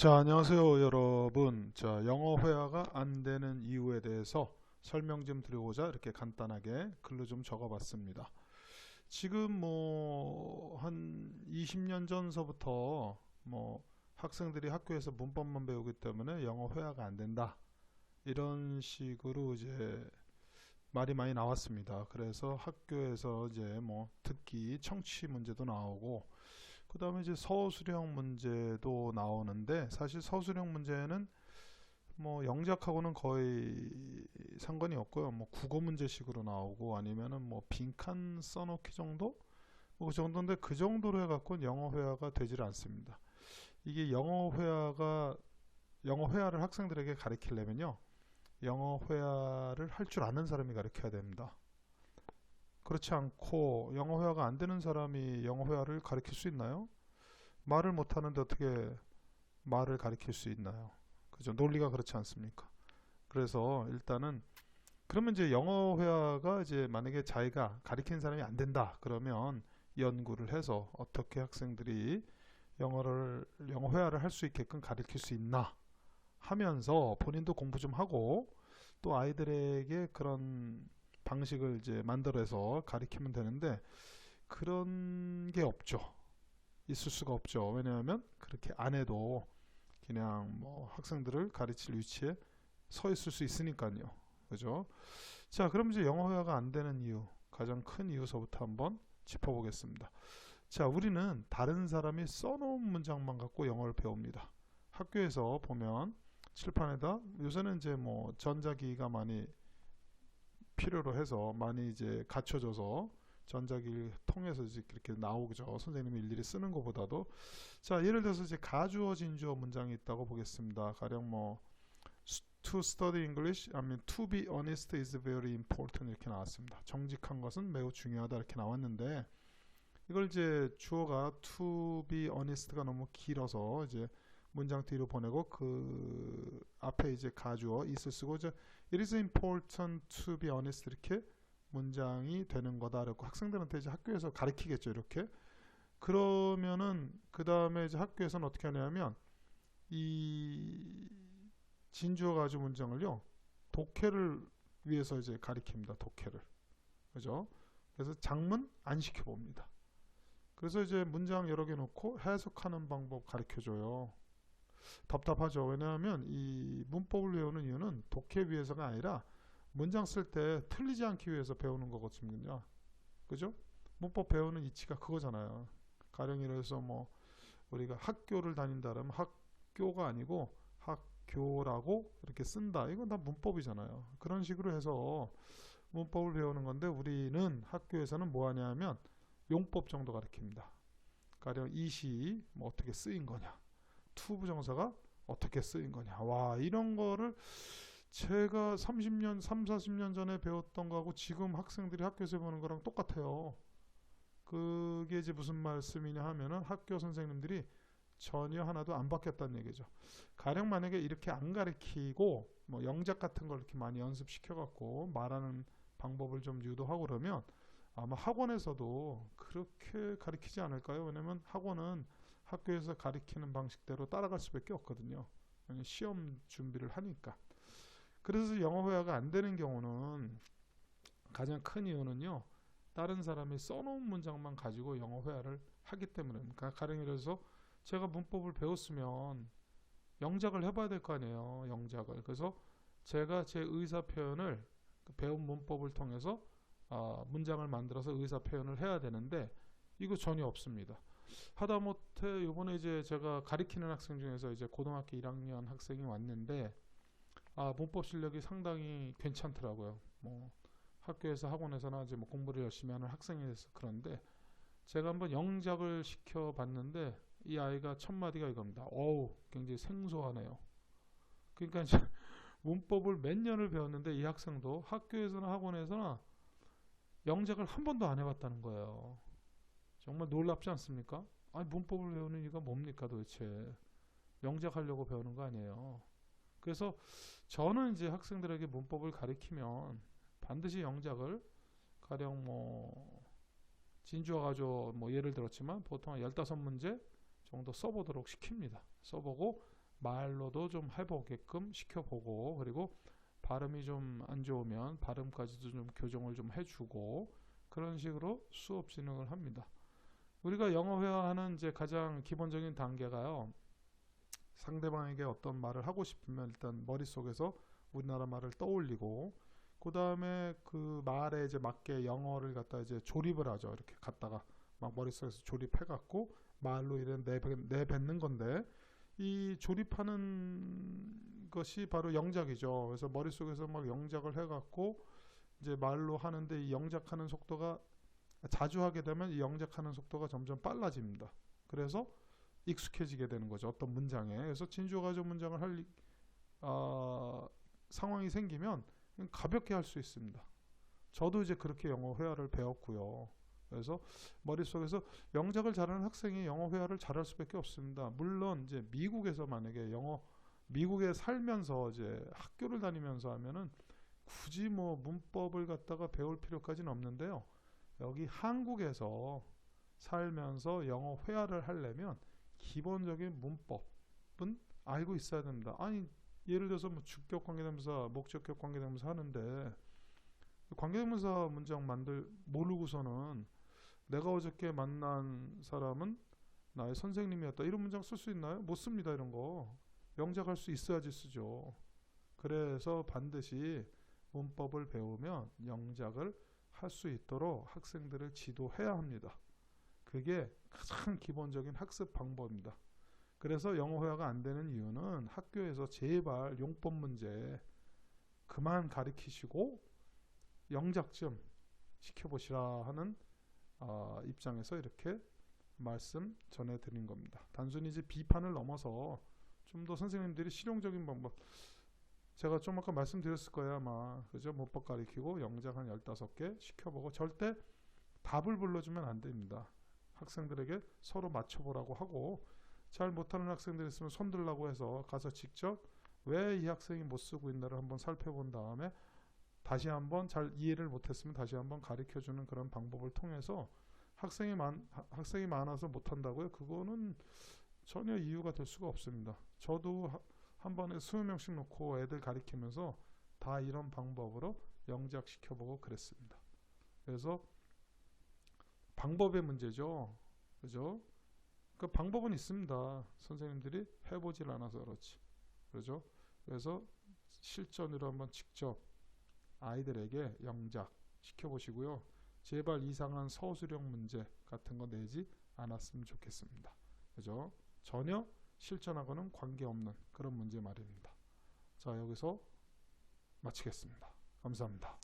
자, 안녕하세요, 여러분. 자, 영어 회화가 안 되는 이유에 대해서 설명 좀 드리고자 이렇게 간단하게 글로 좀 적어 봤습니다. 지금 한 20년 전서부터 학생들이 학교에서 문법만 배우기 때문에 영어 회화가 안 된다. 이런 식으로 이제 말이 많이 나왔습니다. 그래서 학교에서 이제 듣기, 청취 문제도 나오고 그 다음에 이제 서술형 문제도 나오는데, 사실 서술형 문제는 영작하고는 거의 상관이 없고요. 국어 문제식으로 나오고 아니면은 빈칸 써놓기 정도? 그 정도인데, 그 정도로 해갖고 영어 회화가 되질 않습니다. 이게 영어 회화를 학생들에게 가르치려면요, 영어 회화를 할 줄 아는 사람이 가르쳐야 됩니다. 그렇지 않고 영어 회화가 안 되는 사람이 영어 회화를 가르칠 수 있나요? 말을 못하는데 어떻게 말을 가르칠 수 있나요? 그죠? 논리가 그렇지 않습니까? 그래서 일단은, 그러면 이제 영어 회화가 이제 만약에 자기가 가르치는 사람이 안 된다 그러면 연구를 해서 어떻게 학생들이 영어 회화를 할 수 있게끔 가르칠 수 있나 하면서 본인도 공부 좀 하고 또 아이들에게 그런 방식을 이제 만들어서 가르치면 되는데, 그런 게 없죠. 있을 수가 없죠. 왜냐하면 그렇게 안 해도 그냥 학생들을 가르칠 위치에 서 있을 수 있으니까요. 그죠? 자, 그럼 이제 영어 회화가 안 되는 이유, 가장 큰 이유서부터 한번 짚어보겠습니다. 자, 우리는 다른 사람이 써놓은 문장만 갖고 영어를 배웁니다. 학교에서 보면 칠판에다, 요새는 이제 전자기기가 많이 필요로 해서 많이 이제 갖춰져서 전자기를 통해서 이제 그렇게 나오죠. 선생님이 일일이 쓰는 것보다도. 자, 예를 들어서 이제 가주어 진주어 문장이 있다고 보겠습니다. 가령 to study English, I mean to be honest is very important 이렇게 나왔습니다. 정직한 것은 매우 중요하다 이렇게 나왔는데, 이걸 이제 주어가 to be honest가 너무 길어서 이제 문장 뒤로 보내고 그 앞에 이제 가주어 is 쓰고 이제 it is important to be honest 이렇게 문장이 되는 거다. 그리고 학생들한테 이제 학교에서 가르치겠죠. 이렇게. 그러면은 그 다음에 이제 학교에서는 어떻게 하냐면 이 진주어 가주 문장을요, 독해를 위해서 이제 가리킵니다. 독해를. 그죠? 그래서 장문 안 시켜봅니다. 그래서 이제 문장 여러 개 놓고 해석하는 방법 가르쳐줘요. 답답하죠. 왜냐하면 이 문법을 외우는 이유는 독해 위해서가 아니라 문장 쓸 때 틀리지 않기 위해서 배우는 거거든요. 그죠? 문법 배우는 이치가 그거잖아요. 가령 예를 들어서 우리가 학교를 다닌다 그러면 학교가 아니고 학교라고 이렇게 쓴다. 이건 다 문법이잖아요. 그런 식으로 해서 문법을 배우는 건데, 우리는 학교에서는 뭐 하냐면 용법 정도 가르칩니다. 가령 이시 어떻게 쓰인 거냐, 투 부정사가 어떻게 쓰인 거냐. 와, 이런 거를 제가 30년, 3, 40년 전에 배웠던 거하고 지금 학생들이 학교에서 배우는 거랑 똑같아요. 그게 이제 무슨 말씀이냐 하면은 학교 선생님들이 전혀 하나도 안 바뀌었다는 얘기죠. 가령 만약에 이렇게 안 가르치고 영작 같은 걸 이렇게 많이 연습시켜 갖고 말하는 방법을 좀 유도하고 그러면 아마 학원에서도 그렇게 가르치지 않을까요? 왜냐면 학원은 학교에서 가르치는 방식대로 따라갈 수밖에 없거든요. 시험 준비를 하니까. 그래서 영어 회화가 안 되는 경우는 가장 큰 이유는요, 다른 사람이 써놓은 문장만 가지고 영어 회화를 하기 때문입니다. 가령 예를 들어서 제가 문법을 배웠으면 영작을 해봐야 될 거 아니에요. 영작을. 그래서 제가 제 의사 표현을 그 배운 문법을 통해서 문장을 만들어서 의사 표현을 해야 되는데, 이거 전혀 없습니다. 하다못해 요번에 이제 제가 가리키는 학생 중에서 이제 고등학교 1학년 학생이 왔는데, 문법 실력이 상당히 괜찮더라고요. 학교에서 학원에서나 이제 공부를 열심히 하는 학생이 돼서 그런데, 제가 한번 영작을 시켜봤는데 이 아이가 첫 마디가 이겁니다. 어우, 굉장히 생소하네요. 그러니까 이제 문법을 몇 년을 배웠는데 이 학생도 학교에서나 학원에서나 영작을 한 번도 안 해봤다는 거예요. 정말 놀랍지 않습니까? 아니, 문법을 배우는 이유가 뭡니까 도대체? 영작하려고 배우는 거 아니에요. 그래서 저는 이제 학생들에게 문법을 가리키면 반드시 영작을, 가령 진주어 가지고 예를 들었지만 보통 15문제 정도 써보도록 시킵니다. 써보고 말로도 좀 해보게끔 시켜보고, 그리고 발음이 좀 안 좋으면 발음까지도 좀 교정을 좀 해주고, 그런 식으로 수업 진행을 합니다. 우리가 영어 회화하는 이제 가장 기본적인 단계가요, 상대방에게 어떤 말을 하고 싶으면 일단 머릿속에서 우리나라 말을 떠올리고, 그 다음에 그 말에 이제 맞게 영어를 갖다 이제 조립을 하죠. 이렇게 갖다가 막 머릿속에서 조립해갖고 말로 이래 내뱉는 건데, 이 조립하는 것이 바로 영작이죠. 그래서 머릿속에서 막 영작을 해갖고 이제 말로 하는데, 이 영작하는 속도가 자주 하게 되면 이 영작하는 속도가 점점 빨라집니다. 그래서 익숙해지게 되는 거죠. 어떤 문장에. 그래서 진주어 가지고 문장을 할 상황이 생기면 가볍게 할 수 있습니다. 저도 이제 그렇게 영어 회화를 배웠고요. 그래서 머릿속에서 영작을 잘하는 학생이 영어 회화를 잘할 수밖에 없습니다. 물론 이제 미국에서 만약에 미국에 살면서 이제 학교를 다니면서 하면은 굳이 뭐 문법을 갖다가 배울 필요까지는 없는데요. 여기 한국에서 살면서 영어 회화를 하려면 기본적인 문법은 알고 있어야 됩니다. 아니, 예를 들어서 뭐 주격 관계대명사, 목적격 관계대명사 하는데 관계대명사 문장 모르고서는 내가 어저께 만난 사람은 나의 선생님이었다, 이런 문장 쓸 수 있나요? 못 씁니다. 이런 거 영작할 수 있어야지 쓰죠. 그래서 반드시 문법을 배우면 영작을 할 수 있도록 학생들을 지도해야 합니다. 그게 가장 기본적인 학습 방법입니다. 그래서 영어 회화가 안 되는 이유는 학교에서 제발 용법 문제 그만 가르치시고 영작 좀 시켜보시라 하는 입장에서 이렇게 말씀 전해드린 겁니다. 단순히 이제 비판을 넘어서 좀 더 선생님들이 실용적인 방법, 제가 좀 아까 말씀드렸을 거예요 아마, 그죠? 문법 가르치고 영작 한 15개 시켜보고, 절대 답을 불러주면 안 됩니다. 학생들에게 서로 맞춰보라고 하고, 잘 못하는 학생들이 있으면 손들라고 해서 가서 직접 왜 이 학생이 못 쓰고 있나를 한번 살펴본 다음에 다시 한번, 잘 이해를 못했으면 다시 한번 가르쳐주는 그런 방법을 통해서 학생이 많아서 못한다고요? 그거는 전혀 이유가 될 수가 없습니다. 저도 한 번에 20명씩 놓고 애들 가르치면서 다 이런 방법으로 영작시켜보고 그랬습니다. 그래서 방법의 문제죠. 그죠? 그 방법은 있습니다. 선생님들이 해보질 않아서 그렇지. 그죠? 그래서 실전으로 한번 직접 아이들에게 영작 시켜보시고요. 제발 이상한 서술형 문제 같은 거 내지 않았으면 좋겠습니다. 그죠? 전혀 실전하고는 관계없는 그런 문제 말입니다. 자, 여기서 마치겠습니다. 감사합니다.